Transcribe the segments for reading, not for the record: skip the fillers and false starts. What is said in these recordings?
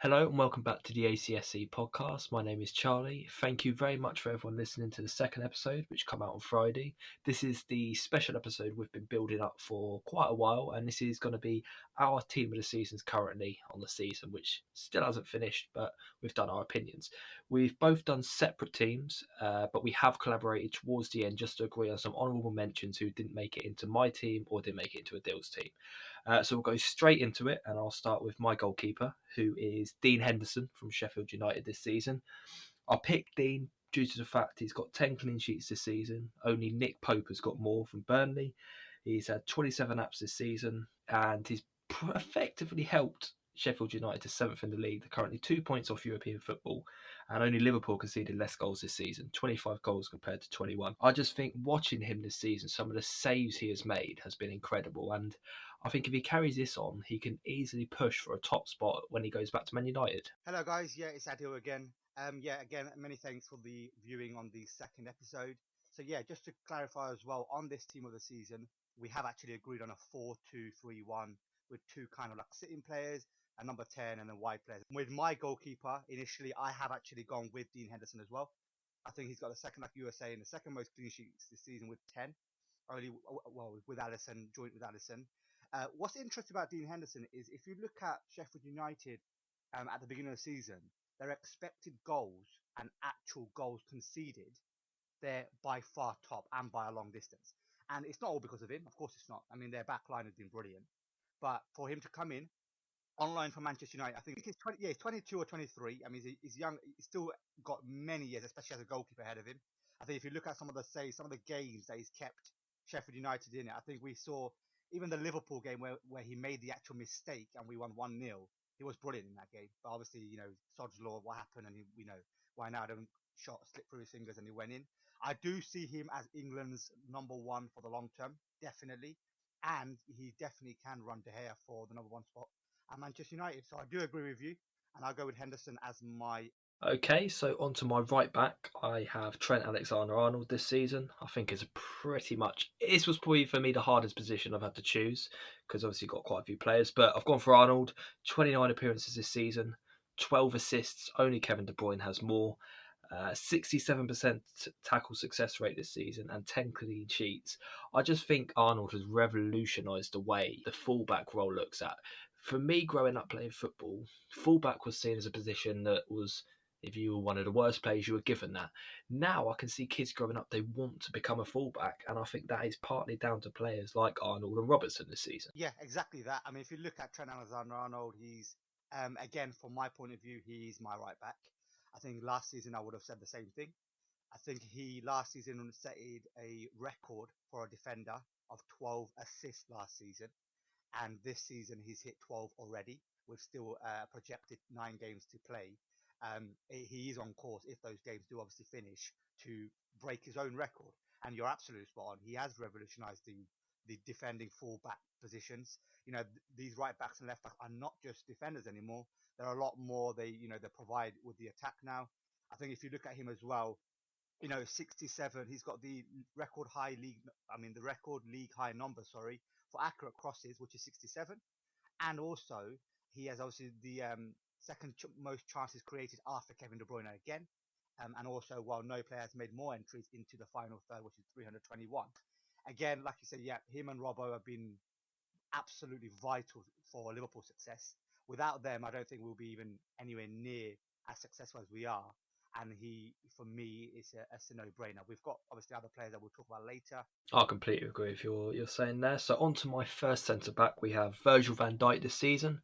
Hello and welcome back to the ACSC podcast. My name is Charlie. Thank you very much for everyone listening to the second episode, which come out on Friday. This is the special episode we've been building up for quite a while, and this is going to be our team of the seasons currently on the season, which still hasn't finished, but we've done our opinions. We've both done separate teams, but we have collaborated towards the end just to agree on some honourable mentions who didn't make it into my team or didn't make it into Adil's team. So we'll go straight into it, and I'll start with my goalkeeper, who is Dean Henderson from Sheffield United this season. I picked Dean due to the fact he's got 10 clean sheets this season. Only Nick Pope has got more from Burnley. He's had 27 apps this season, and he's effectively helped Sheffield United to 7th in the league. They're currently 2 points off European football, and only Liverpool conceded less goals this season, 25 goals compared to 21. I just think watching him this season, some of the saves he has made has been incredible, and I think if he carries this on, he can easily push for a top spot when he goes back to Man United. Hello guys, yeah, it's Adil again. Again, many thanks for the viewing on the second episode. So yeah, just to clarify as well, on this team of the season, we have actually agreed on a 4-2-3-1 with two kind of like sitting players, a number 10 and then wide players. With my goalkeeper, initially, I have actually gone with Dean Henderson as well. I think he's got the second, like you were saying, the second most clean sheets this season with 10. Only, well, with Allison, joint with Allison. What's interesting about Dean Henderson is if you look at Sheffield United at the beginning of the season, their expected goals and actual goals conceded, they're by far top and by a long distance. And it's not all because of him. Of course, it's not. I mean, their back line has been brilliant. But for him to come in online for Manchester United, I think he's 20, yeah, he's 22 or 23. I mean, he's young. He's still got many years, especially as a goalkeeper ahead of him. I think if you look at some of the games that he's kept Sheffield United in it, I think we saw even the Liverpool game where he made the actual mistake and we won 1-0. He was brilliant in that game. But obviously, Sod's Law, what happened, and why now don't shot slipped through his fingers and he went in. I do see him as England's number one for the long term, definitely. And he definitely can run De Gea for the number one spot at Manchester United. So I do agree with you, and I'll go with Henderson as my. Okay, so on to my right back, I have Trent Alexander-Arnold this season. I think it's pretty much, this was probably for me the hardest position I've had to choose because obviously got quite a few players, but I've gone for Arnold. 29 appearances this season, 12 assists. Only Kevin De Bruyne has more. 67% tackle success rate this season and 10 clean sheets. I just think Arnold has revolutionised the way the fullback role looks at. For me, growing up playing football, fullback was seen as a position that was, if you were one of the worst players, you were given that. Now I can see kids growing up, they want to become a fullback, and I think that is partly down to players like Arnold and Robertson this season. Yeah, exactly that. I mean, if you look at Trent Alexander-Arnold, he's again from my point of view, he's my right back. I think last season I would have said the same thing. I think he last season set a record for a defender of 12 assists last season, and this season he's hit 12 already with still projected 9 games to play. He is on course if those games do obviously finish to break his own record. And you're absolutely spot on. He has revolutionised the defending full-back positions. These right backs and left backs are not just defenders anymore. There are a lot more they provide with the attack now. I think if you look at him as well, 67. He's got the record league high number, sorry, for accurate crosses, which is 67. And also, he has obviously the second most chances created after Kevin De Bruyne again. And also, while no player has made more entries into the final third, which is 321. Again, like you said, yeah, him and Robbo have been absolutely vital for Liverpool's success. Without them, I don't think we'll be even anywhere near as successful as we are. And he, for me, is a no-brainer. We've got obviously other players that we'll talk about later. I completely agree with you're saying there. So on to my first centre back, we have Virgil van Dijk this season.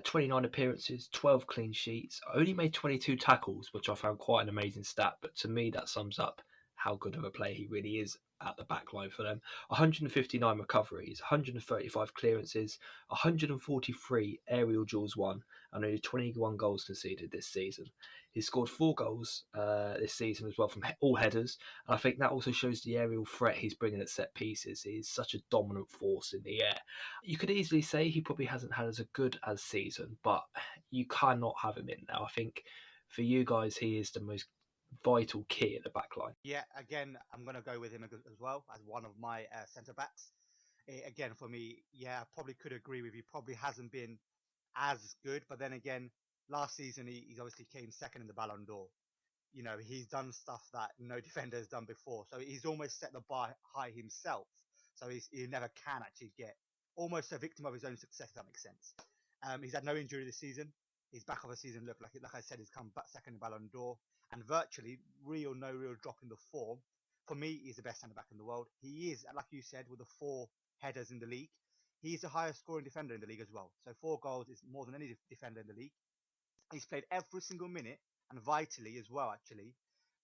29 appearances, 12 clean sheets, only made 22 tackles, which I found quite an amazing stat. But to me, that sums up how good of a player he really is at the back line for them. 159 recoveries, 135 clearances, 143 aerial duels won, and only 21 goals conceded this season. He's scored 4 goals this season as well from all headers, and I think that also shows the aerial threat he's bringing at set pieces. He's such a dominant force in the air. You could easily say he probably hasn't had as a good as season, but you cannot have him in now. I think for you guys, he is the most vital key at the back line. Yeah, again, I'm going to go with him as well as one of my centre backs. Again, for me, yeah, I probably could agree with you. Probably hasn't been as good, but then again, last season he's obviously came second in the Ballon d'Or. He's done stuff that no defender has done before. So he's almost set the bar high himself. So he never can actually get almost a victim of his own success, if that makes sense. He's had no injury this season. He's back of a season. Look, like I said, he's come back second in Ballon d'Or and virtually no real drop in the form. For me, he's the best centre back in the world. He is, like you said, with the 4 headers in the league. He's the highest scoring defender in the league as well. So 4 goals is more than any defender in the league. He's played every single minute and vitally as well, actually.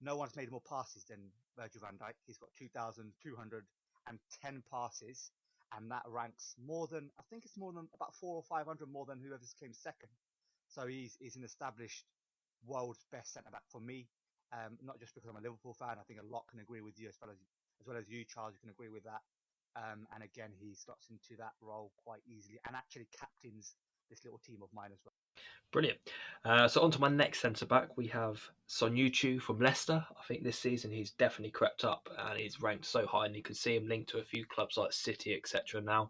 No one's made more passes than Virgil van Dijk. He's got 2,210 passes, and that ranks more than, I think it's more than about 400 or 500 more than whoever's came second. So he's an established world's best centre back for me. Not just because I'm a Liverpool fan. I think a lot can agree with you, as well as you, Charles. You can agree with that. And again, he slots into that role quite easily, and actually captains this little team of mine as well. Brilliant. So on to my next centre back, we have Son Heung-min from Leicester. I think this season he's definitely crept up and he's ranked so high, and you can see him linked to a few clubs like City, etc. Now,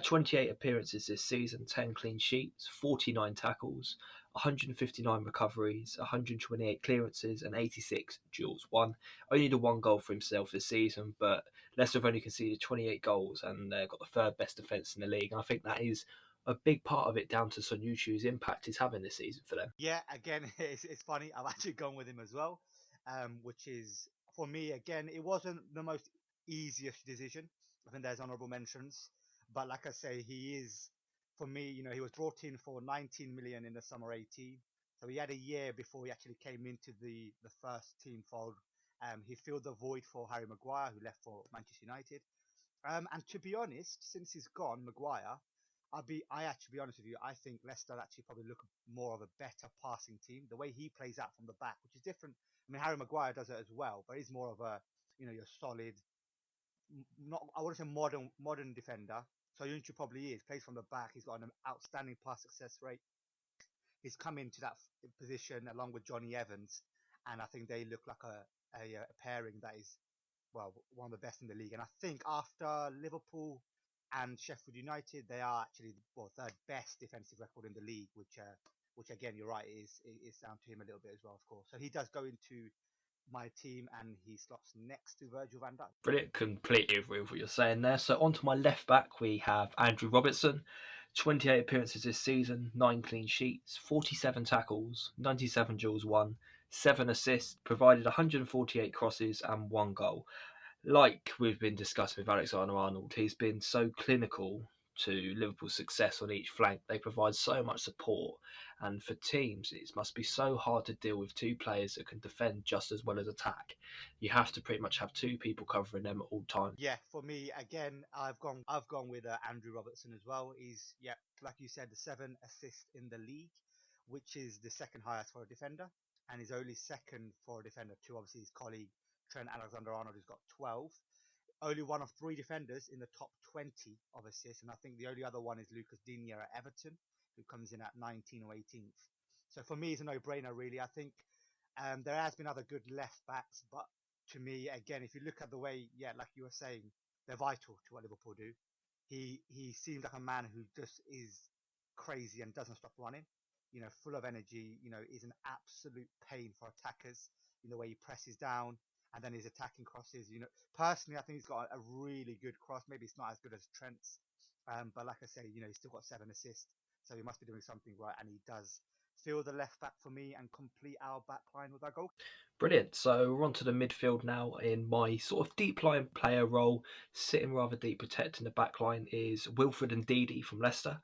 28 appearances this season, 10 clean sheets, 49 tackles, 159 recoveries, 128 clearances, and 86 duels won. Only the 1 goal for himself this season, but Leicester have only conceded 28 goals and they've got the 3rd best defence in the league. And I think that is a big part of it down to Son Heung-min's impact he's having this season for them. Yeah, again, it's funny. I've actually gone with him as well, which is for me again. It wasn't the most easiest decision. I think there's honourable mentions, but like I say, he is for me. He was brought in for 19 million in the summer 18, so he had a year before he actually came into the first team fold. He filled the void for Harry Maguire, who left for Manchester United. And to be honest, since he's gone, Maguire, I actually be honest with you, I think Leicester actually probably look more of a better passing team. The way he plays out from the back, which is different. I mean, Harry Maguire does it as well, but he's more of a, your solid, not I wouldn't say modern defender. So Yunchu probably is plays from the back. He's got an outstanding pass success rate. He's come into that position along with Johnny Evans, and I think they look like a pairing that is well, one of the best in the league. And I think after Liverpool and Sheffield United, they are actually third best defensive record in the league, which again, you're right, is down to him a little bit as well, of course. So he does go into my team, and he slots next to Virgil van Dijk. Brilliant, completely agree with what you're saying there. So on to my left back, we have Andrew Robertson. 28 appearances this season, 9 clean sheets, 47 tackles, 97 duels won, 7 assists, provided 148 crosses and 1 goal. Like we've been discussing with Alexander-Arnold, he's been so clinical to Liverpool's success on each flank. They provide so much support, and for teams, it must be so hard to deal with 2 players that can defend just as well as attack. You have to pretty much have 2 people covering them at all times. Yeah, for me again, I've gone with Andrew Robertson as well. He's like you said, the 7 assists in the league, which is the second highest for a defender, and he's only second for a defender to obviously his colleague Trent Alexander-Arnold, who's got 12. Only one of 3 defenders in the top 20 of assists, and I think the only other one is Lucas Digne at Everton, who comes in at 19 or 18th. So for me, it's a no-brainer, really. I think there has been other good left backs, but to me, again, if you look at the way, like you were saying, they're vital to what Liverpool do. He seems like a man who just is crazy and doesn't stop running. Full of energy. Is an absolute pain for attackers. The way he presses down and then his attacking crosses. Personally, I think he's got a really good cross. Maybe it's not as good as Trent's, but like I say, he's still got 7 assists, so he must be doing something right, and he does fill the left back for me and complete our back line with our goal. Brilliant. So we're on to the midfield now. In my sort of deep line player role, sitting rather deep protecting the back line is Wilfred Ndidi from Leicester.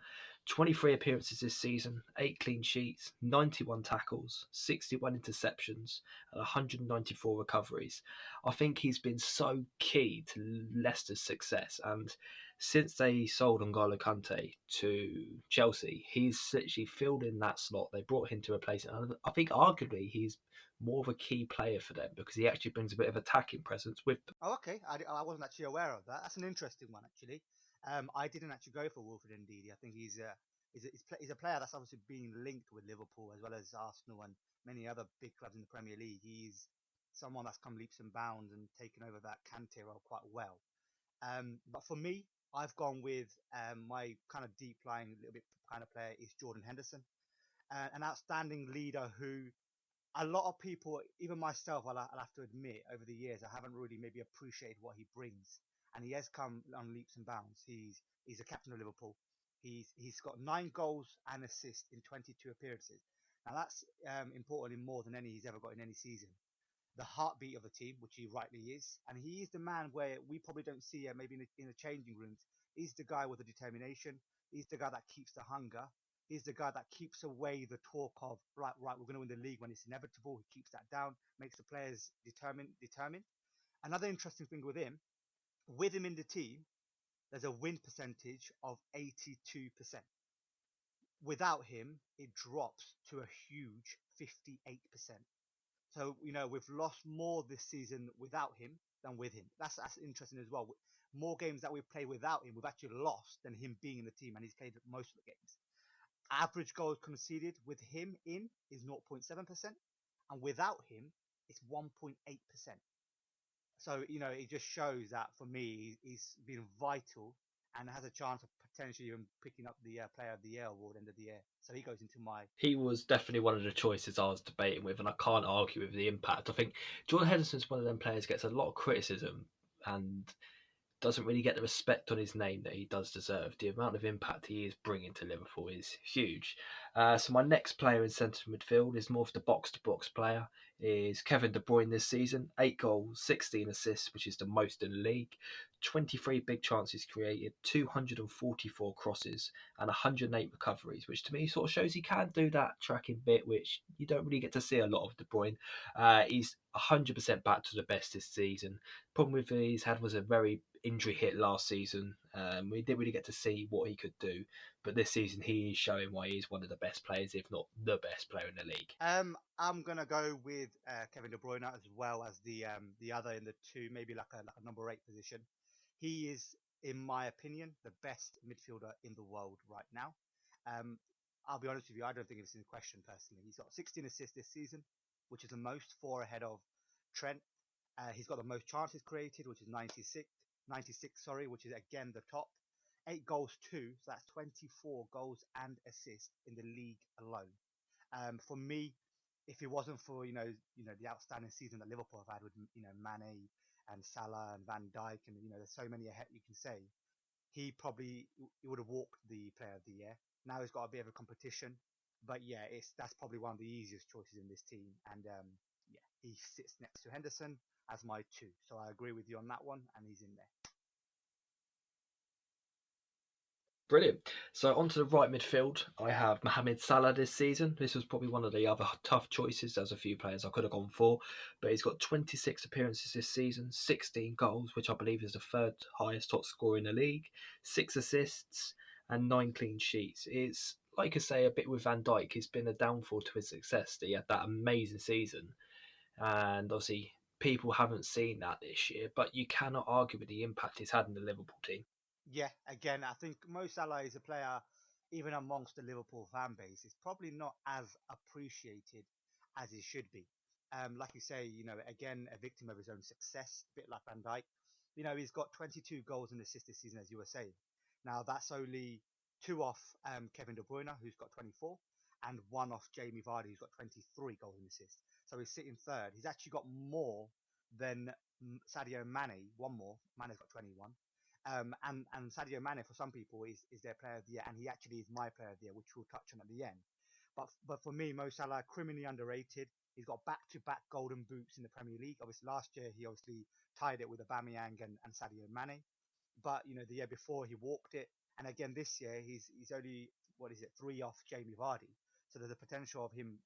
23 appearances this season, 8 clean sheets, 91 tackles, 61 interceptions, and 194 recoveries. I think he's been so key to Leicester's success, and since they sold N'Golo Kante to Chelsea, he's literally filled in that slot. They brought him to replace it. And I think arguably he's more of a key player for them because he actually brings a bit of attacking presence with them. Oh, okay. I wasn't actually aware of that. That's an interesting one, actually. I didn't actually go for Wilfred Ndidi. I think he's a player that's obviously been linked with Liverpool as well as Arsenal and many other big clubs in the Premier League. He's someone that's come leaps and bounds and taken over that Kante role quite well. But for me, I've gone with my kind of deep lying little bit kind of player is Jordan Henderson. an outstanding leader who a lot of people, even myself, I'll have to admit, over the years, I haven't really maybe appreciated what he brings. And he has come on leaps and bounds. He's a captain of Liverpool. He's got 9 goals and assists in 22 appearances. Now that's important in more than any he's ever got in any season. The heartbeat of the team, which he rightly is, and he is the man where we probably don't see it maybe in the changing rooms. He's the guy with the determination. He's the guy that keeps the hunger. He's the guy that keeps away the talk of right, we're going to win the league when it's inevitable. He keeps that down, makes the players determined. Another interesting thing with him in the team, there's a win percentage of 82%. Without him, it drops to a huge 58%. So, we've lost more this season without him than with him. That's interesting as well. More games that we've played without him, we've actually lost than him being in the team, and he's played most of the games. Average goals conceded with him in is 0.7%, and without him, it's 1.8%. So, it just shows that for me, he's been vital and has a chance of potentially even picking up the Player of the Year award end of the year. So he goes into my. He was definitely one of the choices I was debating with, and I can't argue with the impact. I think Jordan Henderson's one of them players gets a lot of criticism and doesn't really get the respect on his name that he does deserve. The amount of impact he is bringing to Liverpool is huge. So my next player in centre midfield is more of the box-to-box player, is Kevin De Bruyne this season. 8 goals, 16 assists, which is the most in the league. 23 big chances created, 244 crosses, and 108 recoveries, which to me sort of shows he can do that tracking bit, which you don't really get to see a lot of De Bruyne. He's 100% back to the best this season. Problem with he's had was a very injury hit last season. We didn't really get to see what he could do, but this season he is showing why he's one of the best players, if not the best player in the league. I'm gonna go with Kevin De Bruyne as well as the other in the two, maybe like a number 8 position. He is, in my opinion, the best midfielder in the world right now. Um, I'll be honest with you, I don't think it's in question personally. He's got 16 assists this season, which is the most, 4 ahead of Trent. He's got the most chances created, which is 96, sorry, which is again the top. 8 goals too, so that's 24 goals and assists in the league alone. For me, if it wasn't for the outstanding season that Liverpool have had with Mane and Salah and Van Dijk, and there's so many ahead you can say, he would have walked the Player of the Year. Now he's got a bit of a competition, but yeah, that's probably one of the easiest choices in this team, and yeah, he sits next to Henderson as my 2. So I agree with you on that one, and he's in there. Brilliant. So onto the right midfield, I have Mohamed Salah this season. This was probably one of the other tough choices. There's a few players I could have gone for, but he's got 26 appearances this season, 16 goals, which I believe is the 3rd highest top scorer in the league, 6 assists, and 9 clean sheets. It's, like I say, a bit with Van Dijk. It's been a downfall to his success that he had that amazing season. And obviously, people haven't seen that this year, but you cannot argue with the impact he's had in the Liverpool team. Yeah, again, I think Mo Salah is a player, even amongst the Liverpool fan base, is probably not as appreciated as he should be. Like you say, again, a victim of his own success, a bit like Van Dijk. He's got 22 goals and assists this season, as you were saying. Now, that's only 2 off Kevin De Bruyne, who's got 24, and 1 off Jamie Vardy, who's got 23 goals and assists. So he's sitting 3rd. He's actually got more than Sadio Mane, one more. Mane's got 21. And Sadio Mane for some people is their Player of the Year, and he actually is my Player of the Year, which we'll touch on at the end. But for me, Mo Salah, criminally underrated. He's got back-to-back Golden Boots in the Premier League. Obviously, last year he obviously tied it with Aubameyang and Sadio Mane, but the year before he walked it, and again this year he's only 3 off Jamie Vardy. So there's a potential of him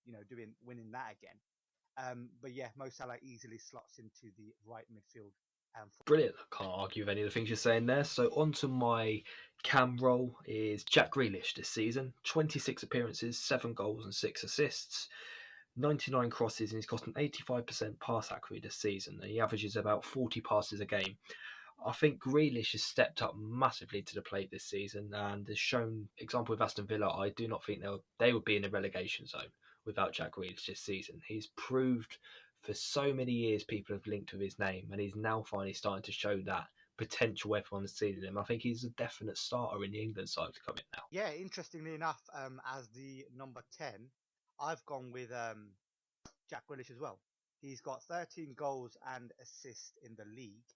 winning that again. But yeah, Mo Salah easily slots into the right midfield. Brilliant. I can't argue with any of the things you're saying there. So on to my cam role is Jack Grealish this season. 26 appearances, 7 goals and 6 assists, 99 crosses, and he's got an 85% pass accuracy this season. And he averages about 40 passes a game. I think Grealish has stepped up massively to the plate this season and has shown, example with Aston Villa, I do not think they would be in a relegation zone without Jack Grealish this season. He's proved for so many years people have linked with his name, and he's now finally starting to show that potential everyone's seen in him. I think he's a definite starter in the England side to come in now. Yeah, interestingly enough, as the number 10, I've gone with Jack Grealish as well. He's got 13 goals and assists in the league.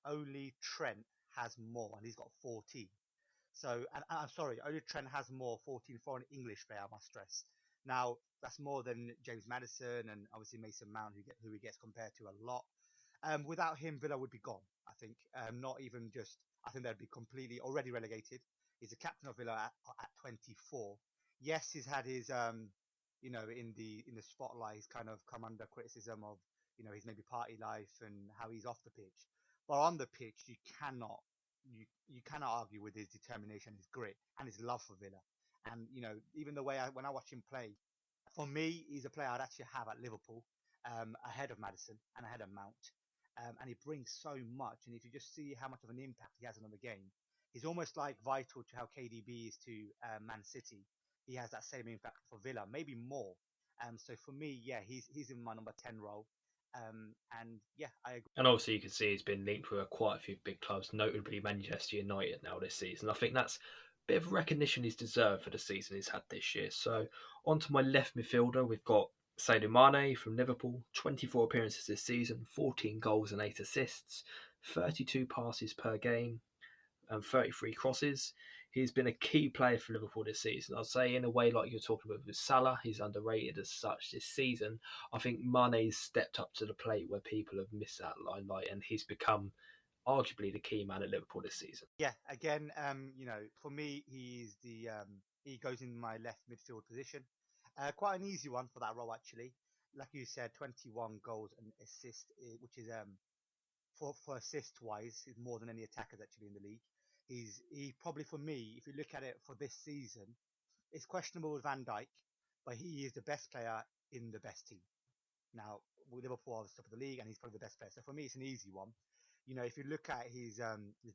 Only Trent has more, and he's got 14. So, and I'm sorry, only Trent has more, 14 for an English player, I must stress. Now, that's more than James Maddison and obviously Mason Mount, who he gets compared to a lot. Without him, Villa would be gone, I think. Not even just, I think they'd be completely already relegated. He's the captain of Villa at 24. Yes, he's had his, in the spotlight, he's kind of come under criticism of, his maybe party life and how he's off the pitch. But on the pitch, you cannot argue with his determination, his grit, and his love for Villa. And even the way when I watch him play, for me, he's a player I'd actually have at Liverpool, ahead of Maddison and ahead of Mount. And he brings so much. And if you just see how much of an impact he has on the game, he's almost like vital to how KDB is to Man City. He has that same impact for Villa, maybe more. So for me, yeah, he's in my number 10 role. And yeah, I agree. And obviously, you can see he's been linked with quite a few big clubs, notably Manchester United now this season. I think that's a bit of recognition he's deserved for the season he's had this year. So, on to my left midfielder, we've got Sadio Mane from Liverpool, 24 appearances this season, 14 goals and 8 assists, 32 passes per game, and 33 crosses. He's been a key player for Liverpool this season. I'd say, in a way, like you're talking about with Salah, he's underrated as such this season. I think Mane's stepped up to the plate where people have missed that limelight, and he's become arguably the key man at Liverpool this season. Yeah, again, for me, he goes in my left midfield position. Quite an easy one for that role, actually. Like you said, 21 goals and assists, which is for assist wise, is more than any attackers actually in the league. He probably, for me, if you look at it for this season, it's questionable with Van Dijk, but he is the best player in the best team. Now, Liverpool are the top of the league, and he's probably the best player. So for me, it's an easy one. If you look at his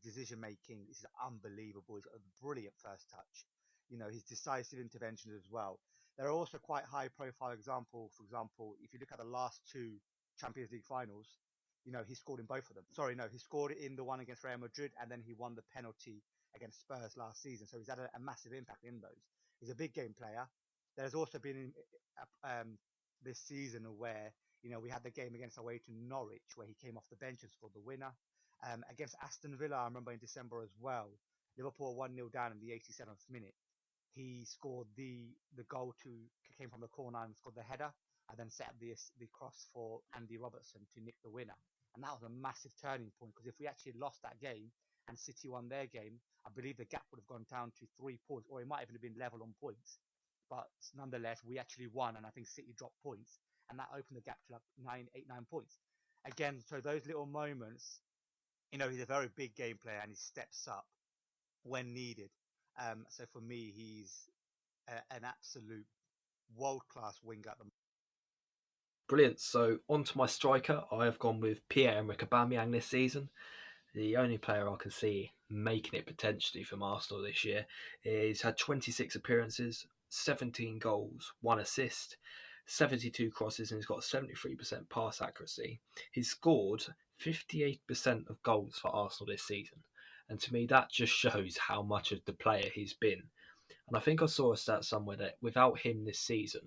decision making, this is unbelievable. He's got a brilliant first touch. His decisive interventions as well. There are also quite high profile examples. For example, if you look at the last two Champions League finals, he scored in both of them. Sorry, no, he scored in the one against Real Madrid, and then he won the penalty against Spurs last season. So he's had a massive impact in those. He's a big game player. There's also been this season where we had the game against away to Norwich where he came off the bench and scored the winner. Against Aston Villa, I remember in December as well, Liverpool 1-0 down in the 87th minute. He scored the goal came from the corner and scored the header, and then set up the cross for Andy Robertson to nick the winner. And that was a massive turning point, because if we actually lost that game and City won their game, I believe the gap would have gone down to 3 points, or it might even have been level on points. But nonetheless, we actually won, and I think City dropped points, and that opened the gap to like 9 points. Again, so those little moments, he's a very big game player, and he steps up when needed. So for me, he's an absolute world-class winger at the moment. Brilliant. So, on to my striker. I have gone with Pierre-Emerick Aubameyang this season. The only player I can see making it potentially from Arsenal this year. He's had 26 appearances, 17 goals, 1 assist, 72 crosses, and he's got 73% pass accuracy. He's scored 58% of goals for Arsenal this season. And to me, that just shows how much of the player he's been. And I think I saw a stat somewhere that without him this season,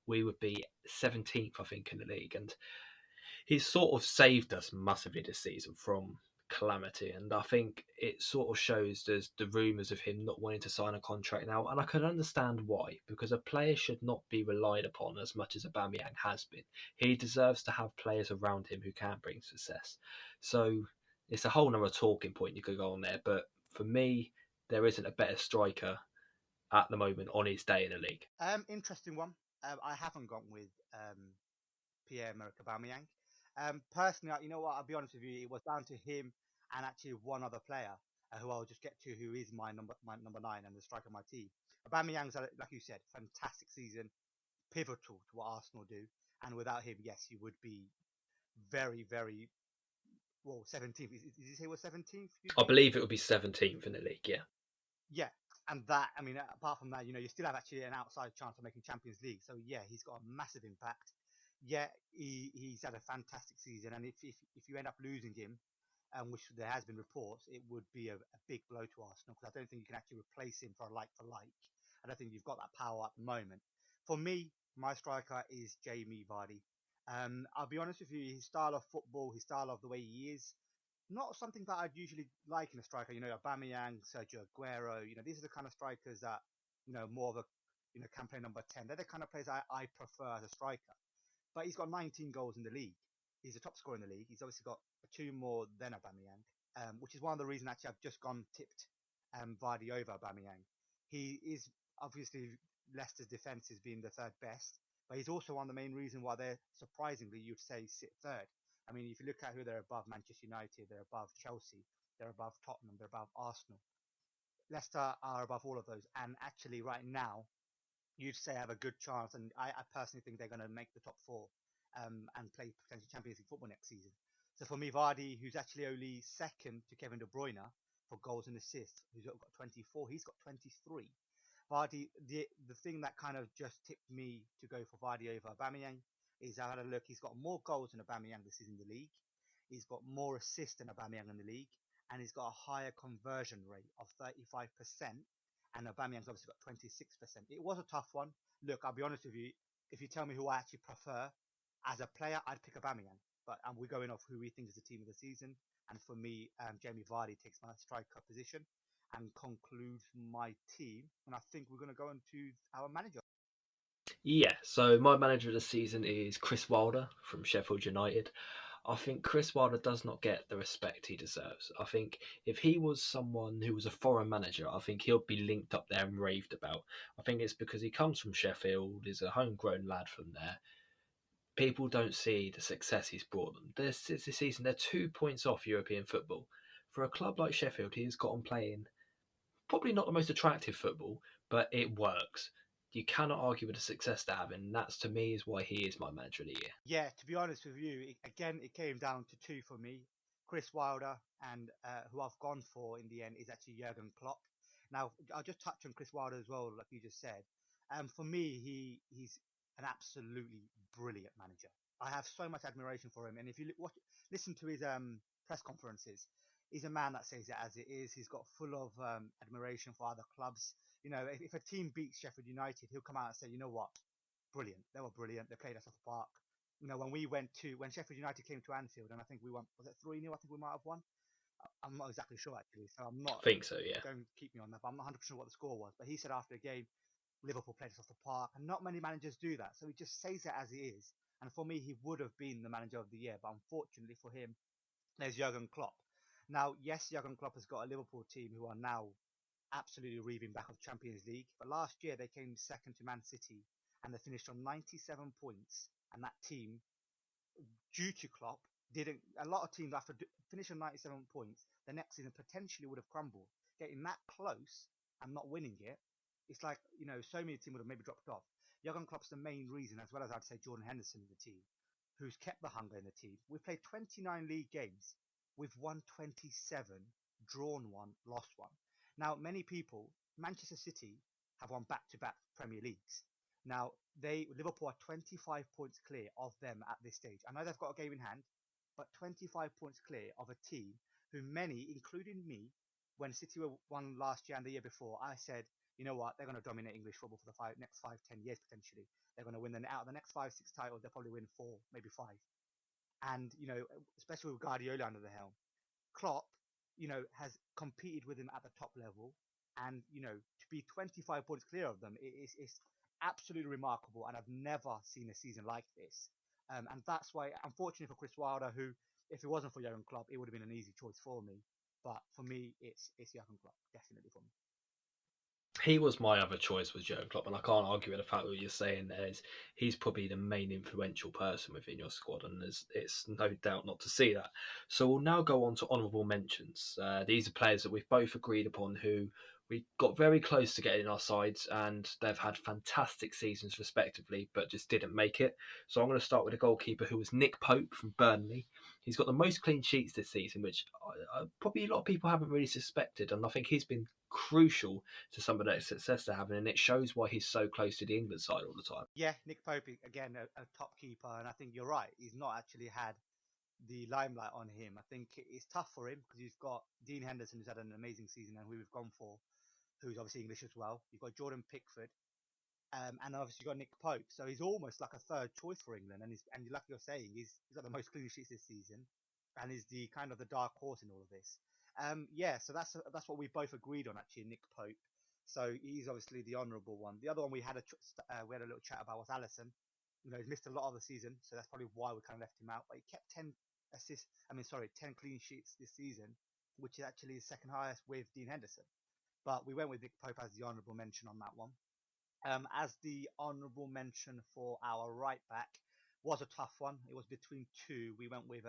we would be 17th, I think, in the league. And he's sort of saved us massively this season from calamity, and I think it sort of shows there's the rumours of him not wanting to sign a contract now, and I can understand why, because a player should not be relied upon as much as Aubameyang has been. He deserves to have players around him who can bring success. So it's a whole nother talking point you could go on there, but for me, there isn't a better striker at the moment on his day in the league. Interesting one. I haven't gone with Pierre-Emerick Aubameyang. Personally, you know what? I'll be honest with you. It was down to him and actually one other player who I'll just get to, who is my number 9 and the striker of my team. Aubameyang's, like you said, fantastic season, pivotal to what Arsenal do. And without him, yes, you would be very, very 17th. Did you say it was 17th? I believe it would be 17th in the league, yeah. Yeah, and that, I mean, apart from that, you still have actually an outside chance of making Champions League. So yeah, he's got a massive impact. Yeah, he's had a fantastic season, and if you end up losing him, which there has been reports, it would be a big blow to Arsenal because I don't think you can actually replace him for a like for like. I don't think you've got that power at the moment. For me, my striker is Jamie Vardy. I'll be honest with you, his style of football, his style of the way he is, not something that I'd usually like in a striker. Aubameyang, Sergio Aguero. These are the kind of strikers that more of a campaign number 10. They're the kind of players I prefer as a striker. But he's got 19 goals in the league. He's the top scorer in the league. He's obviously got two more than Aubameyang, which is one of the reasons actually I've just gone tipped Vardy over Aubameyang. He is obviously Leicester's defence has been the third best, but he's also one of the main reasons why they're surprisingly you'd say sit third. I mean, if you look at who they're above, Manchester United, they're above Chelsea, they're above Tottenham, they're above Arsenal. Leicester are above all of those, and actually right now you'd say have a good chance, and I personally think they're going to make the top four and play potential Champions League football next season. So for me, Vardy, who's actually only second to Kevin De Bruyne for goals and assists, who's got 24, he's got 23. Vardy, the thing that kind of just tipped me to go for Vardy over Aubameyang is I had a look. He's got more goals than Aubameyang this season in the league. He's got more assists than Aubameyang in the league, and he's got a higher conversion rate of 35%. And Aubameyang's obviously got 26%. It was a tough one. Look, I'll be honest with you. If you tell me who I actually prefer as a player, I'd pick Aubameyang. But we're going off who we think is the team of the season. And for me, Jamie Vardy takes my striker position and concludes my team. And I think we're going to go on to our manager. Yeah, so my manager of the season is Chris Wilder from Sheffield United. I think Chris Wilder does not get the respect he deserves. I think if he was someone who was a foreign manager, I think he'll be linked up there and raved about. I think it's because he comes from Sheffield, is a homegrown lad from there. People don't see the success he's brought them. This season, they're 2 points off European football. For a club like Sheffield, he's got on playing probably not the most attractive football, but it works. You cannot argue with the success they're having. And that's to me is why he is my manager of the year. Yeah, to be honest with you, it came down to two for me. Chris Wilder and who I've gone for in the end is actually Jurgen Klopp. Now, I'll just touch on Chris Wilder as well, like you just said. For me, he's an absolutely brilliant manager. I have so much admiration for him, and if you listen to his press conferences, he's a man that says it as it is. He's got full of admiration for other clubs. If a team beats Sheffield United, he'll come out and say, you know what, brilliant. They were brilliant. They played us off the park. When Sheffield United came to Anfield, and I think we won, was it 3-0? I think we might have won. I'm not exactly sure actually, so I'm not. I think so, yeah. Don't keep me on that, but I'm not 100% what the score was. But he said after the game, Liverpool played us off the park, and not many managers do that. So he just says it as it is. And for me, he would have been the manager of the year, but unfortunately for him, there's Jurgen Klopp. Now, yes, Jurgen Klopp has got a Liverpool team who are now absolutely reaving back of Champions League. But last year they came second to Man City and they finished on 97 points. And that team, due to Klopp, didn't. A lot of teams after finishing on 97 points, the next season potentially would have crumbled. Getting that close and not winning it, it's like so many teams would have maybe dropped off. Jurgen Klopp's the main reason, as well as I'd say Jordan Henderson in the team, who's kept the hunger in the team. We've played 29 league games. We've won 27, drawn one, lost one. Now, many people, Manchester City have won back-to-back Premier Leagues. Now, Liverpool are 25 points clear of them at this stage. I know they've got a game in hand, but 25 points clear of a team who many, including me, when City won last year and the year before, I said, you know what, they're going to dominate English football for the next 5, 10 years potentially. They're going to win out of the next 5, 6 titles. They'll probably win 4, maybe 5. And especially with Guardiola under the helm, Klopp, has competed with him at the top level, and to be 25 points clear of them is absolutely remarkable. And I've never seen a season like this. And that's why, unfortunately for Chris Wilder, who, if it wasn't for Jurgen Klopp, it would have been an easy choice for me. But for me, it's Jurgen Klopp, definitely for me. He was my other choice, was Jurgen Klopp, and I can't argue with the fact that what you're saying there is he's probably the main influential person within your squad, and it's no doubt not to see that. So we'll now go on to honourable mentions. These are players that we've both agreed upon who we got very close to getting in our sides, and they've had fantastic seasons respectively, but just didn't make it. So I'm going to start with a goalkeeper who was Nick Pope from Burnley. He's got the most clean sheets this season, which probably a lot of people haven't really suspected, and I think he's been crucial to some of that success they're having, and it shows why he's so close to the England side all the time. Yeah, Nick Pope, again, a top keeper, and I think you're right. He's not actually had the limelight on him. I think it's tough for him because you've got Dean Henderson, who's had an amazing season and who we've gone for, who's obviously English as well. You've got Jordan Pickford, and obviously you've got Nick Pope. So he's almost like a third choice for England. And like you're saying, he's got the most clean sheets this season, and is the kind of the dark horse in all of this. Yeah, so that's what we both agreed on actually, Nick Pope. So he's obviously the honourable one. The other one we had a little chat about was Allison. You know, he's missed a lot of the season, so that's probably why we kind of left him out. But he kept 10 clean sheets this season, which is actually his second highest with Dean Henderson. But we went with Nick Pope as the honourable mention on that one. As the honourable mention for our right back was a tough one. It was between two. We went with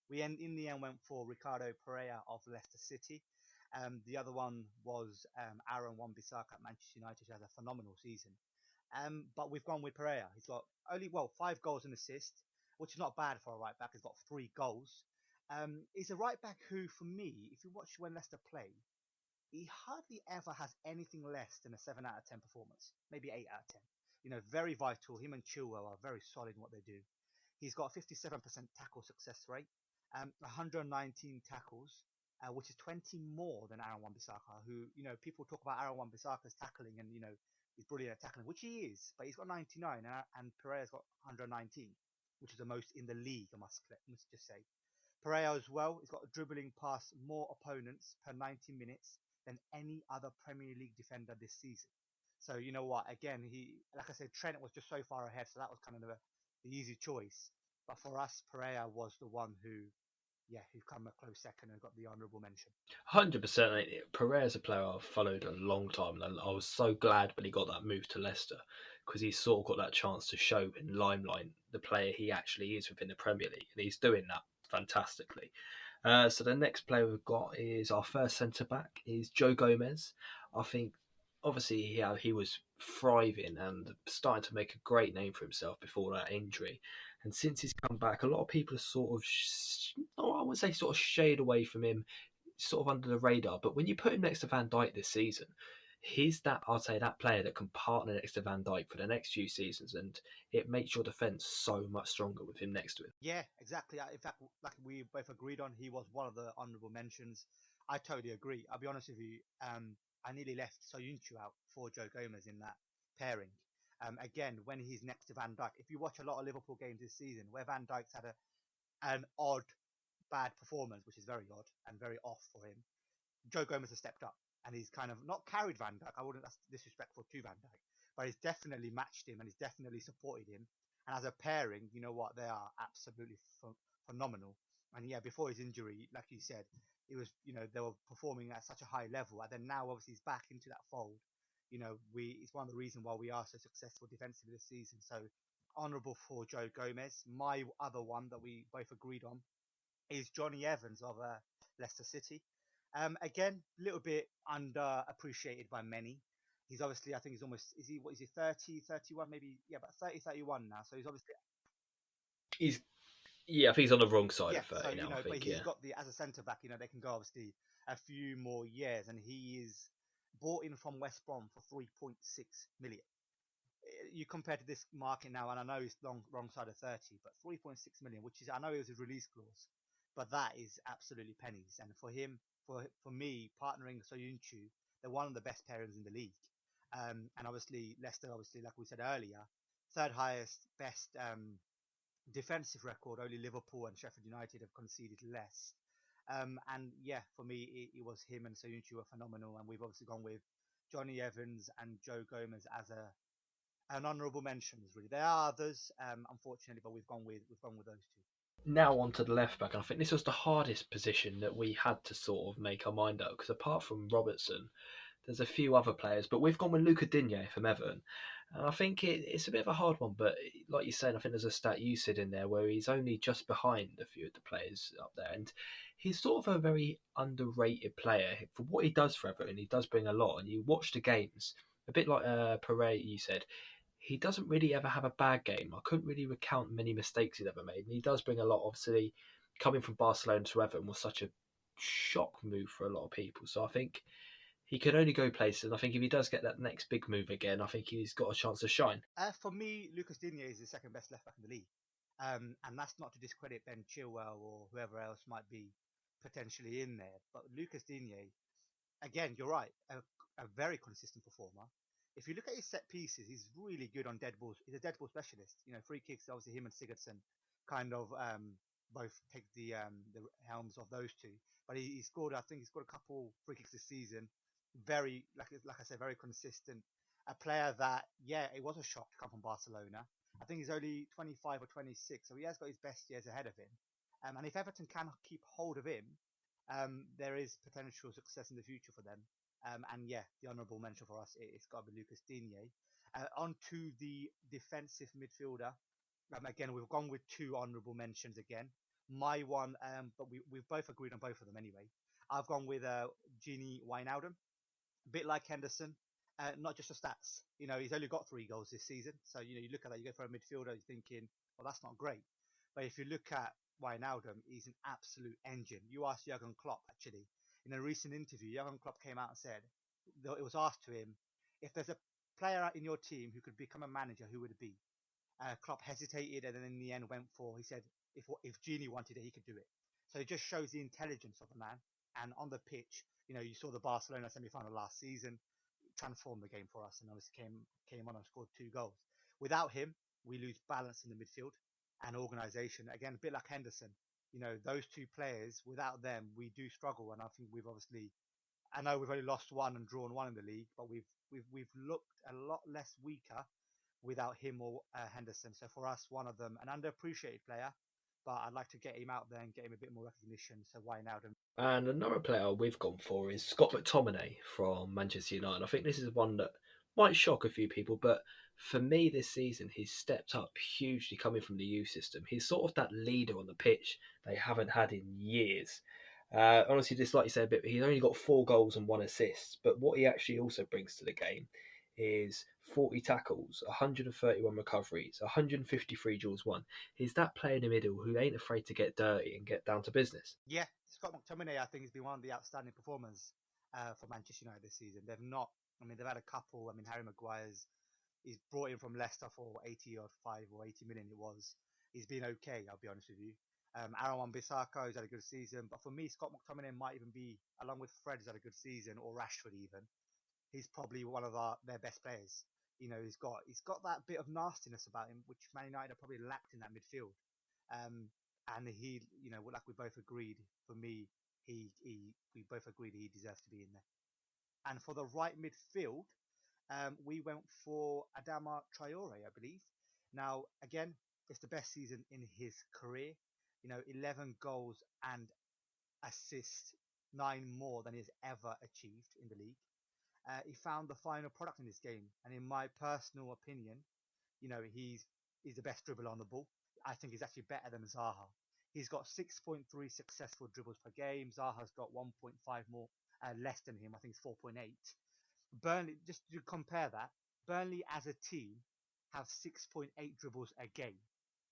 in the end went for Ricardo Pereira of Leicester City. The other one was Aaron Wan-Bissaka at Manchester United, who has a phenomenal season. But we've gone with Pereira. He's got only 5 goals and assists, which is not bad for a right back. He's got 3 goals. He's a right back who, for me, if you watch when Leicester play, he hardly ever has anything less than a 7 out of 10 performance, maybe 8 out of 10. You know, very vital. Him and Chilwell are very solid in what they do. He's got a 57% tackle success rate, 119 tackles, which is 20 more than Aaron Wan-Bissaka, who, you know, people talk about Aaron Wan-Bissaka's tackling and, you know, he's brilliant at tackling, which he is, but he's got 99 and Pereira's got 119, which is the most in the league, I must just say. Pereira as well, he's got dribbling past more opponents per 90 minutes than any other Premier League defender this season. So you know what? Again, like I said, Trent was just so far ahead, so that was kind of the easy choice. But for us, Pereira was the one who come a close second and got the honourable mention. 100%. Pereira's a player I've followed a long time, and I was so glad when he got that move to Leicester because he sort of got that chance to show in limelight the player he actually is within the Premier League, and he's doing that fantastically. So the next player we've got is our first centre back is Joe Gomez. I think obviously he was thriving and starting to make a great name for himself before that injury. And since he's come back, a lot of people have sort of, I would say, sort of shaded away from him, sort of under the radar. But when you put him next to Van Dijk this season, he's that, I'd say, that player that can partner next to Van Dijk for the next few seasons, and it makes your defence so much stronger with him next to him. Yeah, exactly. In fact, like we both agreed on, he was one of the honourable mentions. I totally agree. I'll be honest with you. I nearly left Soyuncu out for Joe Gomez in that pairing. Again, when he's next to Van Dijk, if you watch a lot of Liverpool games this season where Van Dijk's had an odd, bad performance, which is very odd and very off for him, Joe Gomez has stepped up and he's kind of not carried Van Dijk. I wouldn't, that's disrespectful to Van Dijk, but he's definitely matched him and he's definitely supported him. And as a pairing, you know what, they are absolutely phenomenal. And yeah, before his injury, like you said, it was, you know, they were performing at such a high level. And then now obviously he's back into that fold. You know, it's one of the reasons why we are so successful defensively this season. So honourable for Joe Gomez. My other one that we both agreed on is Johnny Evans of Leicester City. Again, a little bit underappreciated by many. He's obviously, I think he's almost, what is he, 30, 31, maybe, yeah, about 30, 31 now. So he's obviously, He's Yeah, I think he's on the wrong side yeah, of so, 30 you now, know, I but think, he's yeah. got as a centre back, you know, they can go obviously a few more years and he is bought in from West Brom for 3.6 million. You compare to this market now, and I know it's wrong side of 30, but 3.6 million, which is, I know it was a release clause, but that is absolutely pennies. And for him, for me, partnering Soyuncu, they're one of the best pairings in the league. And obviously Leicester, obviously, like we said earlier, third highest, best defensive record. Only Liverpool and Sheffield United have conceded less. And yeah, for me, it was him and Soyuncu were phenomenal. And we've obviously gone with Johnny Evans and Joe Gomez as an honourable mentions. Really, there are others, unfortunately, but we've gone with those two. Now on to the left back. I think this was the hardest position that we had to sort of make our mind up because apart from Robertson, there's a few other players, but we've gone with Luca Digne from Everton. And I think it's a bit of a hard one, but like you said, I think there's a stat you said in there where he's only just behind a few of the players up there. And he's sort of a very underrated player. For what he does for Everton, he does bring a lot. And you watch the games, a bit like Pereira, you said, he doesn't really ever have a bad game. I couldn't really recount many mistakes he's ever made. And he does bring a lot, obviously, coming from Barcelona to Everton was such a shock move for a lot of people. So I think he can only go places. And I think if he does get that next big move again, I think he's got a chance to shine. For me, Lucas Digne is the second best left back in the league. And that's not to discredit Ben Chilwell or whoever else might be potentially in there. But Lucas Digne, again, you're right, a very consistent performer. If you look at his set pieces, he's really good on dead balls. He's a dead ball specialist. Free kicks, obviously him and Sigurdsson kind of both take the helms of those two. But he scored, I think he scored a couple free kicks this season. Very, like I said, very consistent. A player that, yeah, it was a shock to come from Barcelona. I think he's only 25 or 26, so he has got his best years ahead of him. And if Everton can keep hold of him, there is potential success in the future for them. And yeah, the honourable mention for us, it's got to be Lucas Digne. On to the defensive midfielder. Again, we've gone with two honourable mentions again. My one, but we've both agreed on both of them anyway. I've gone with Gini Wijnaldum, a bit like Henderson, not just the stats. He's only got 3 goals this season. So, you look at that, you go for a midfielder, you're thinking, well, that's not great. But if you look at Wijnaldum, he's an absolute engine. You asked Jurgen Klopp, actually. In a recent interview, Jurgen Klopp came out and said, it was asked to him, if there's a player in your team who could become a manager, who would it be? Klopp hesitated and then in the end went for, he said, if Genie wanted it, he could do it. So it just shows the intelligence of the man. And on the pitch, you saw the Barcelona semi-final last season, transformed the game for us and obviously came on and scored 2 goals. Without him, we lose balance in the midfield and organisation. Again, a bit like Henderson. Those two players, without them, we do struggle. And I think I know we've only lost one and drawn one in the league, but we've looked a lot less weaker without him or Henderson. So for us, one of them, an underappreciated player, but I'd like to get him out there and get him a bit more recognition. So why now? And another player we've gone for is Scott McTominay from Manchester United. I think this is one that might shock a few people, but for me this season, he's stepped up hugely coming from the youth system. He's sort of that leader on the pitch they haven't had in years. Honestly, just like you said, he's only got 4 goals and 1 assist, but what he actually also brings to the game is 40 tackles, 131 recoveries, 153 duels won. He's that player in the middle who ain't afraid to get dirty and get down to business. Yeah, Scott McTominay, I think, has been one of the outstanding performers for Manchester United this season. They've had a couple. Harry Maguire's, he's brought in from Leicester for 80 or 5 or 80 million it was. He's been okay, I'll be honest with you. Aaron Wan-Bissaka has had a good season, but for me, Scott McTominay might even be, along with Fred, has had a good season, or Rashford even. He's probably one of their best players. He's got that bit of nastiness about him, which Man United have probably lacked in that midfield. And he, like we both agreed, for me, we both agreed he deserves to be in there. And for the right midfield, we went for Adama Traore, I believe. Now, again, it's the best season in his career. 11 goals and assists, 9 more than he's ever achieved in the league. He found the final product in this game, and in my personal opinion, he's the best dribbler on the ball. I think he's actually better than Zaha. He's got 6.3 successful dribbles per game. Zaha's got 1.5 more, less than him. I think it's 4.8. Burnley, just to compare that, Burnley as a team have 6.8 dribbles a game.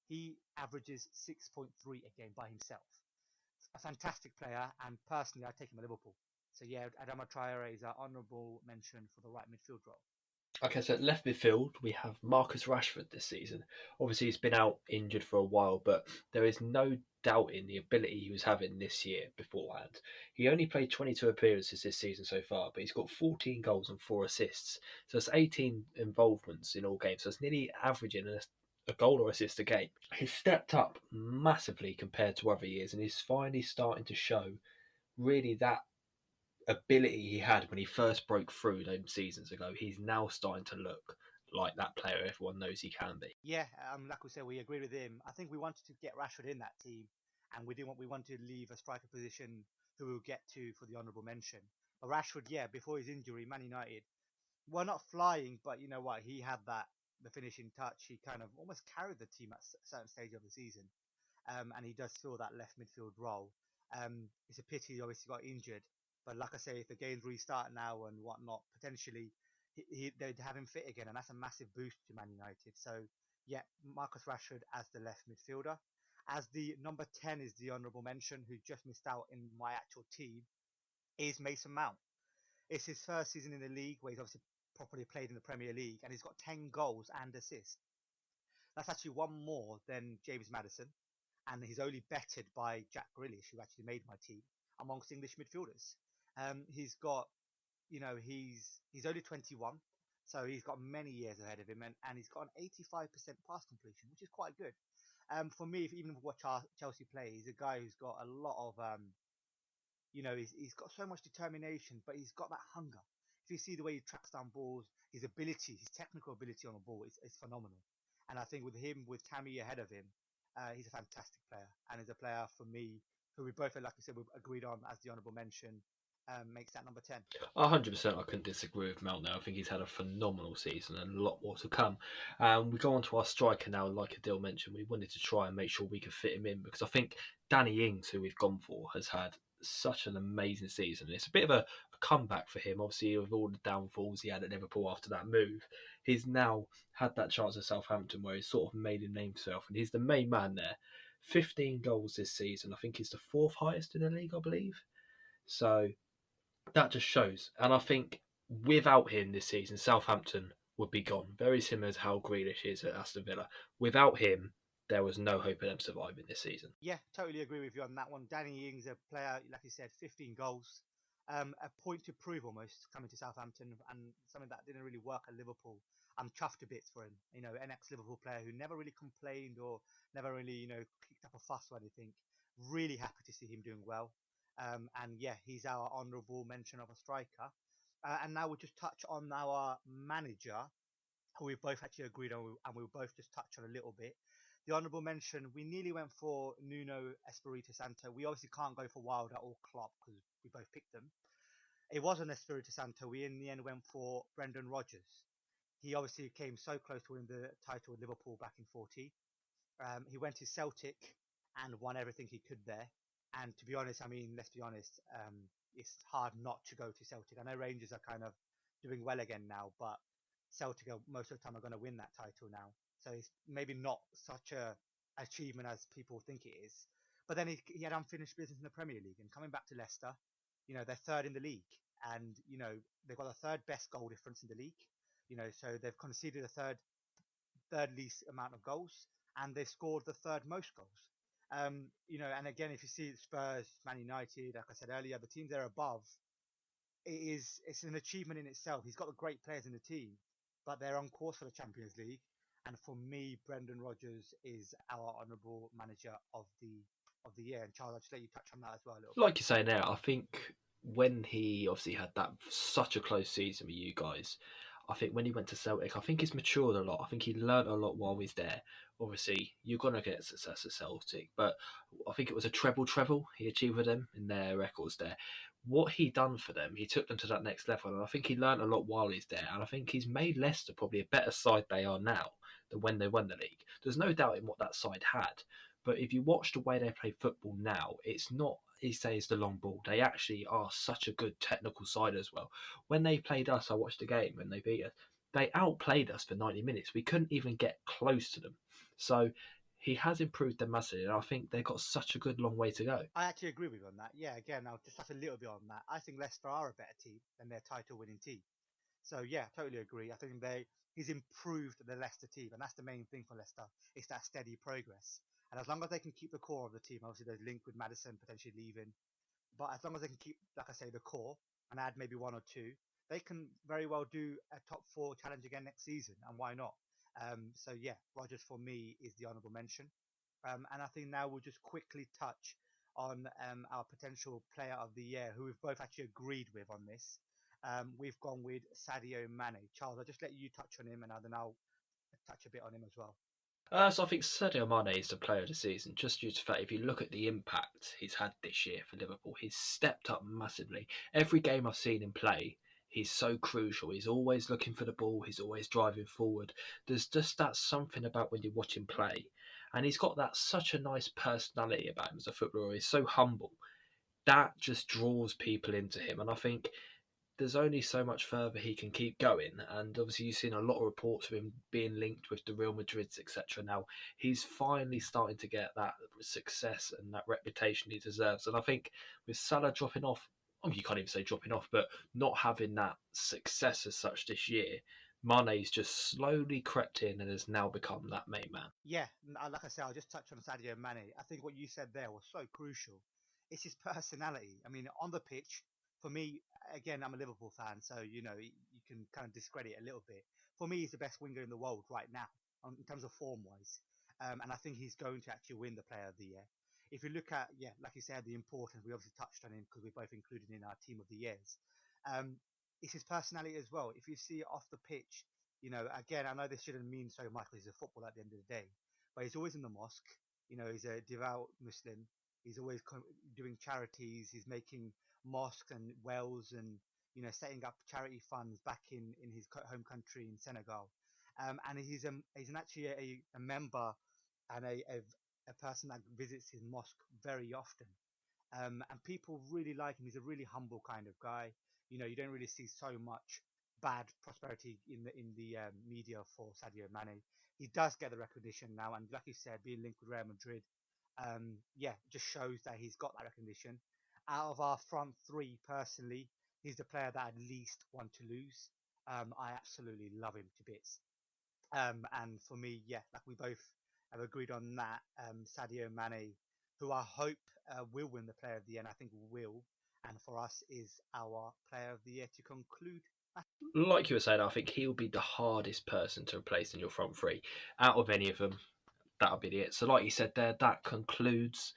He averages 6.3 a game by himself. A fantastic player, and personally, I take him at Liverpool. So yeah, Adama Traore is an honourable mention for the right midfield role. Okay, so at left midfield, we have Marcus Rashford this season. Obviously, he's been out injured for a while, but there is no doubt in the ability he was having this year beforehand. He only played 22 appearances this season so far, but he's got 14 goals and 4 assists. So it's 18 involvements in all games. So it's nearly averaging a goal or assist a game. He's stepped up massively compared to other years, and he's finally starting to show really that ability he had when he first broke through those seasons ago. He's now starting to look like that player everyone knows he can be. Yeah, like we said, we agree with him. I think we wanted to get Rashford in that team, and we wanted to leave a striker position who we'll get to for the honourable mention. But Rashford, yeah, before his injury, Man United, well, not flying, but you know what? He had the finishing touch. He kind of almost carried the team at a certain stage of the season, and he does fill that left midfield role. It's a pity he obviously got injured, but like I say, if the games restart now and whatnot, potentially they'd have him fit again, and that's a massive boost to Man United. So yeah, Marcus Rashford as the left midfielder. As the number 10 is the honourable mention, who just missed out in my actual team, is Mason Mount. It's his first season in the league where he's obviously properly played in the Premier League, and he's got 10 goals and assists. That's actually one more than James Maddison, and he's only bettered by Jack Grealish, who actually made my team amongst English midfielders. He's got, he's only 21, so he's got many years ahead of him, and he's got an 85% pass completion, which is quite good. For me, if even watch Chelsea play, he's a guy who's got a lot of he's got so much determination, but he's got that hunger. If you see the way he tracks down balls, his ability, his technical ability on the ball is phenomenal. And I think with him, with Tammy ahead of him, he's a fantastic player. And is a player for me who we both, like I said, we've agreed on as the honourable mention, makes that number 10. 100%, I couldn't disagree with Mel now. I think he's had a phenomenal season and a lot more to come. We go on to our striker now. Like Adil mentioned, we wanted to try and make sure we could fit him in because I think Danny Ings, who we've gone for, has had such an amazing season. It's a bit of a comeback for him. Obviously, with all the downfalls he had at Liverpool after that move, he's now had that chance at Southampton where he's sort of made a name for himself and he's the main man there. 15 goals this season. I think he's the fourth highest in the league, I believe. So that just shows. And I think without him this season, Southampton would be gone. Very similar to how Grealish is at Aston Villa. Without him, there was no hope of them surviving this season. Yeah, totally agree with you on that one. Danny Ings, a player, like you said, 15 goals. A point to prove almost coming to Southampton, and something that didn't really work at Liverpool. I'm chuffed to bits for him. An ex-Liverpool player who never really complained or never really, kicked up a fuss or anything. Really happy to see him doing well. And yeah, he's our honourable mention of a striker. And now we'll just touch on our manager, who we've both actually agreed on, and we'll both just touch on a little bit. The honourable mention, we nearly went for Nuno Espirito Santo. We obviously can't go for Wilder or Klopp because we both picked them. It wasn't Espirito Santo. We in the end went for Brendan Rodgers. He obviously came so close to winning the title with Liverpool back in 40. He went to Celtic and won everything he could there. And to be honest, I mean, let's be honest, it's hard not to go to Celtic. I know Rangers are kind of doing well again now, but Celtic are, most of the time are going to win that title now. So it's maybe not such a achievement as people think it is. But then he had unfinished business in the Premier League, and coming back to Leicester, they're third in the league, and they've got the third best goal difference in the league. So they've conceded the third least amount of goals, and they've scored the third most goals. And again, if you see Spurs, Man United, like I said earlier, the teams they're above, it's an achievement in itself. He's got the great players in the team, but they're on course for the Champions League. And for me, Brendan Rodgers is our honourable manager of the year. And Charles, I'll just let you touch on that as well a little bit. Like you say now, I think when he obviously had that such a close season with you guys, I think when he went to Celtic, I think he's matured a lot. I think he learned a lot while he's there. Obviously, you're going to get success at Celtic, but I think it was a treble he achieved with them in their records there. What he done for them, he took them to that next level, and I think he learned a lot while he's there. And I think he's made Leicester probably a better side they are now than when they won the league. There's no doubt in what that side had. But if you watch the way they play football now, it's not, he says, the long ball. They actually are such a good technical side as well. When they played us, I watched the game and they beat us. They outplayed us for 90 minutes. We couldn't even get close to them. So he has improved them massively, and I think they've got such a good long way to go. I actually agree with you on that. Yeah, again, I'll just touch a little bit on that. I think Leicester are a better team than their title-winning team. So yeah, totally agree. I think he's improved the Leicester team, and that's the main thing for Leicester. It's that steady progress. And as long as they can keep the core of the team, obviously there's link with Maddison potentially leaving, but as long as they can keep, like I say, the core and add maybe one or two, they can very well do a top four challenge again next season, and why not? So yeah, Rodgers for me is the honourable mention. And I think now we'll just quickly touch on our potential player of the year, who we've both actually agreed with on this. We've gone with Sadio Mane. Charles, I'll just let you touch on him, and then I'll touch a bit on him as well. So I think Sadio Mane is the player of the season, just due to the fact if you look at the impact he's had this year for Liverpool, he's stepped up massively. Every game I've seen him play, he's so crucial. He's always looking for the ball. He's always driving forward. There's just that something about when you watch him play, and he's got that such a nice personality about him as a footballer. He's so humble. That just draws people into him, and I think there's only so much further he can keep going. And obviously, you've seen a lot of reports of him being linked with the Real Madrids, etc. Now, he's finally starting to get that success and that reputation he deserves. And I think with Salah dropping off, you can't even say dropping off, but not having that success as such this year, Mane's just slowly crept in and has now become that main man. Yeah, like I said, I'll just touch on Sadio Mane. I think what you said there was so crucial. It's his personality. I mean, on the pitch, for me, again, I'm a Liverpool fan, so you can kind of discredit it a little bit. For me, he's the best winger in the world right now, in terms of form wise, and I think he's going to actually win the Player of the Year. If you look at, yeah, like you said, the importance, we obviously touched on him because we both included in our team of the years. Um, it's his personality as well. If you see it off the pitch, again, I know this shouldn't mean so much because he's a footballer at the end of the day, but he's always in the mosque. He's a devout Muslim. He's always doing charities. He's making mosques and wells and, setting up charity funds back in his home country in Senegal. And actually a member and a person that visits his mosque very often. And people really like him. He's a really humble kind of guy. You don't really see so much bad prosperity in the media for Sadio Mane. He does get the recognition now, and like you said, being linked with Real Madrid, yeah, just shows that he's got that recognition. Out of our front three, personally, he's the player that I least want to lose. I absolutely love him to bits. And for me, yeah, like we both have agreed on that. Sadio Mane, who I hope will win the Player of the Year, and I think will, and for us is our Player of the Year to conclude. Like you were saying, I think he'll be the hardest person to replace in your front three. Out of any of them, that'll be it. So, like you said there, that concludes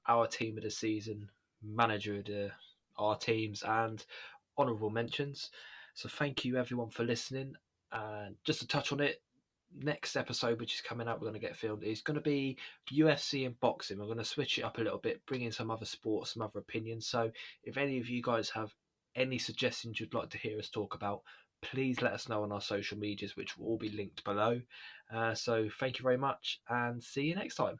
our team of the season, manager of our teams, and honourable mentions. So, thank you everyone for listening. And just to touch on it, next episode, which is coming out, we're going to get filmed, is going to be UFC and boxing. We're going to switch it up a little bit, bring in some other sports, some other opinions. So, if any of you guys have any suggestions you'd like to hear us talk about, please let us know on our social medias, which will all be linked below. So, thank you very much and see you next time.